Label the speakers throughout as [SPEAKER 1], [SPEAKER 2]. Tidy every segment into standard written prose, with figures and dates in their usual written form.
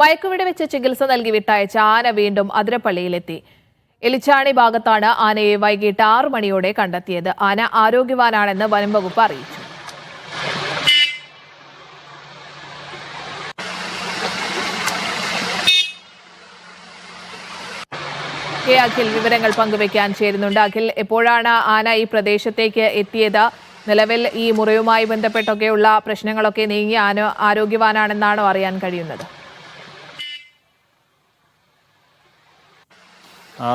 [SPEAKER 1] മയക്കുവെടി വെച്ച് ചികിത്സ നൽകി വിട്ടയച്ച ആന വീണ്ടും അതിരപ്പള്ളിയിലെത്തി. എലിച്ചാണി ഭാഗത്താണ് ആനയെ വൈകിട്ട് 6 മണിയോടെ കണ്ടെത്തിയത്. ആന ആരോഗ്യവാനാണെന്ന് വനം വകുപ്പ് അറിയിച്ചു. കെ അഖിൽ വിവരങ്ങൾ പങ്കുവയ്ക്കാൻ ചേരുന്നുണ്ട്. അഖിൽ, എപ്പോഴാണ് ആന ഈ പ്രദേശത്തേക്ക് എത്തിയത്? നിലവിൽ ഈ മുറിവുമായി ബന്ധപ്പെട്ടൊക്കെയുള്ള പ്രശ്നങ്ങളൊക്കെ നീങ്ങി ആന ആരോഗ്യവാനാണെന്നാണോ അറിയാൻ കഴിയുന്നത്?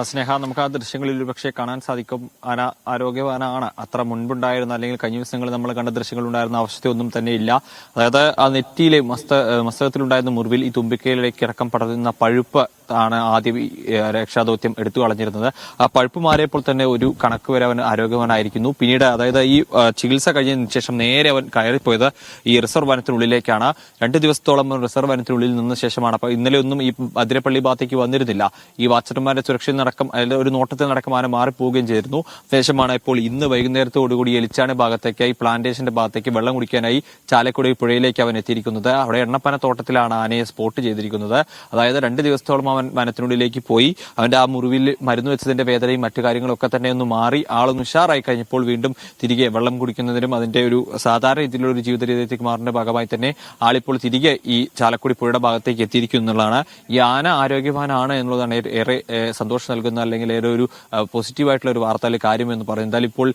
[SPEAKER 2] സ്നേഹ, നമുക്ക് ആ ദൃശ്യങ്ങളിൽ ഒരുപക്ഷെ കാണാൻ സാധിക്കും. ആന ആരോഗ്യവാനാണ്. അത്ര മുൻപുണ്ടായിരുന്ന അല്ലെങ്കിൽ കഴിഞ്ഞ ദിവസങ്ങളിൽ നമ്മൾ കണ്ട ദൃശ്യങ്ങളുണ്ടായിരുന്ന അവസ്ഥയൊന്നും തന്നെ ഇല്ല. അതായത് ആ നെറ്റിയിലെ മസ്തകത്തിലുണ്ടായിരുന്ന മുറിവിൽ ഈ തുമ്പിക്കയിലേക്ക് ഇറക്കം പടരുന്ന പഴുപ്പ് ആണ് ആദ്യം രക്ഷാദൗത്യം എടുത്തു കളഞ്ഞിരുന്നത്. ആ പഴുപ്പ് മാറിയപ്പോൾ തന്നെ ഒരു കണക്ക് വരെ അവൻ ആരോഗ്യവാനായിരിക്കുന്നു. പിന്നീട് അതായത് ഈ ചികിത്സ കഴിഞ്ഞതിന് ശേഷം നേരെ അവൻ കയറിപ്പോയത് ഈ റിസർവ് വനത്തിനുള്ളിലേക്കാണ്. 2 ദിവസത്തോളം റിസർവ് വനത്തിനുള്ളിൽ നിന്ന ശേഷമാണ്. അപ്പൊ ഇന്നലെ ഒന്നും ഈ അതിരപ്പള്ളി ഭാഗത്തേക്ക് വന്നിരുന്നില്ല. ഈ വാച്ചർമാരുടെ സുരക്ഷയിൽ നടക്കം അല്ലെങ്കിൽ ഒരു നോട്ടത്തിൽ നടക്കം ആന മാറിപ്പോവുകയും ചെയ്തിരുന്നു. ശേഷമാണ് ഇപ്പോൾ ഇന്ന് വൈകുന്നേരത്തോടുകൂടി എലിച്ചാണി ഭാഗത്തേക്കായി പ്ലാന്റേഷന്റെ ഭാഗത്തേക്ക് വെള്ളം കുടിക്കാനായി ചാലക്കുടി പുഴയിലേക്ക് അവൻ എത്തിയിരിക്കുന്നത്. അവിടെ എണ്ണപ്പന തോട്ടത്തിലാണ് ആനയെ സ്പോട്ട് ചെയ്തിരിക്കുന്നത്. അതായത് 2 ദിവസത്തോളം അവൻ വനത്തിനുള്ളിലേക്ക് പോയി. അവന്റെ ആ മുറിവിൽ മരുന്ന് വെച്ചതിന്റെ വേദനയും മറ്റു കാര്യങ്ങളൊക്കെ തന്നെ ഒന്ന് മാറി ആളൊന്ന് ഉഷാറായി കഴിഞ്ഞപ്പോൾ വീണ്ടും തിരികെ വെള്ളം കുടിക്കുന്നതിനും അതിന്റെ ഒരു സാധാരണ രീതിയിലുള്ള ഒരു ജീവിത രീതിയിലേക്ക് മാറുന്ന ഭാഗമായി തന്നെ ആളിപ്പോൾ തിരികെ ഈ ചാലക്കുടി പുഴയുടെ ഭാഗത്തേക്ക് എത്തിയിരിക്കുന്നു എന്നുള്ളതാണ്. ഈ ആന ആരോഗ്യവാനാണ് എന്നുള്ളതാണ് ഏറെ സന്തോഷം നൽകുന്ന അല്ലെങ്കിൽ ഏറെ ഒരു പോസിറ്റീവായിട്ടുള്ള ഒരു വാർത്ത അല്ലെങ്കിൽ കാര്യം എന്ന് പറയുന്നത്. എന്തായാലും ഇപ്പോൾ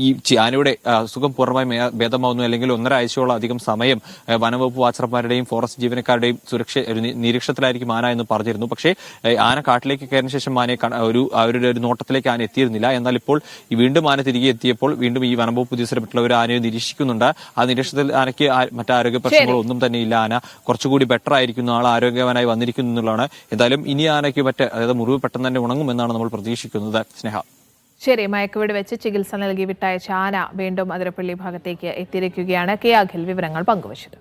[SPEAKER 2] ഈ ആനയുടെ അസുഖം പൂർണ്ണമായി ഭേദമാവുന്നു. അല്ലെങ്കിൽ 1.5 ആഴ്ചയോളം അധികം സമയം വനംവകുപ്പ് വാച്ചർമാരുടെയും ഫോറസ്റ്റ് ജീവനക്കാരുടെയും നിരീക്ഷണത്തിലായിരിക്കും ആന എന്ന് പറഞ്ഞിരുന്നു. പക്ഷേ ആന കാട്ടിലേക്ക് കയറിയ ശേഷം ആനയെ അവരുടെ ഒരു നോട്ടത്തിലേക്ക് ആന എത്തിയിരുന്നില്ല. എന്നാൽ ഇപ്പോൾ വീണ്ടും ആന തിരികെ എത്തിയപ്പോൾ വീണ്ടും ഈ വനംവകുപ്പ് ഉദ്യോഗസ്ഥരെ മറ്റുള്ളവർ ആനയെ നിരീക്ഷിക്കുന്നുണ്ട്. ആ നിരീക്ഷണത്തിൽ ആനയ്ക്ക് മറ്റു ആരോഗ്യ പ്രശ്നങ്ങളോ ഒന്നും തന്നെ ഇല്ല. ആന കുറച്ചുകൂടി ബെറ്റർ ആയിരിക്കുന്നു, ആൾ ആരോഗ്യവാനായി വന്നിരിക്കുന്നു എന്നുള്ളതാണ്. എന്തായാലും ഇനി ആനയ്ക്ക് അതായത് മുറിവ് പെട്ടെന്ന് തന്നെ ഉണങ്ങുമെന്നാണ് നമ്മൾ പ്രതീക്ഷിക്കുന്നത്. സ്നേഹ,
[SPEAKER 1] ശരി. മയക്കുവെടി വെച്ച് ചികിത്സ നൽകി വിട്ടയച്ച ആന വീണ്ടും അതിരപ്പള്ളി ഭാഗത്തേക്ക് എത്തിയിരിക്കുകയാണ്. കെ അഖിൽ വിവരങ്ങൾ പങ്കുവച്ചത്.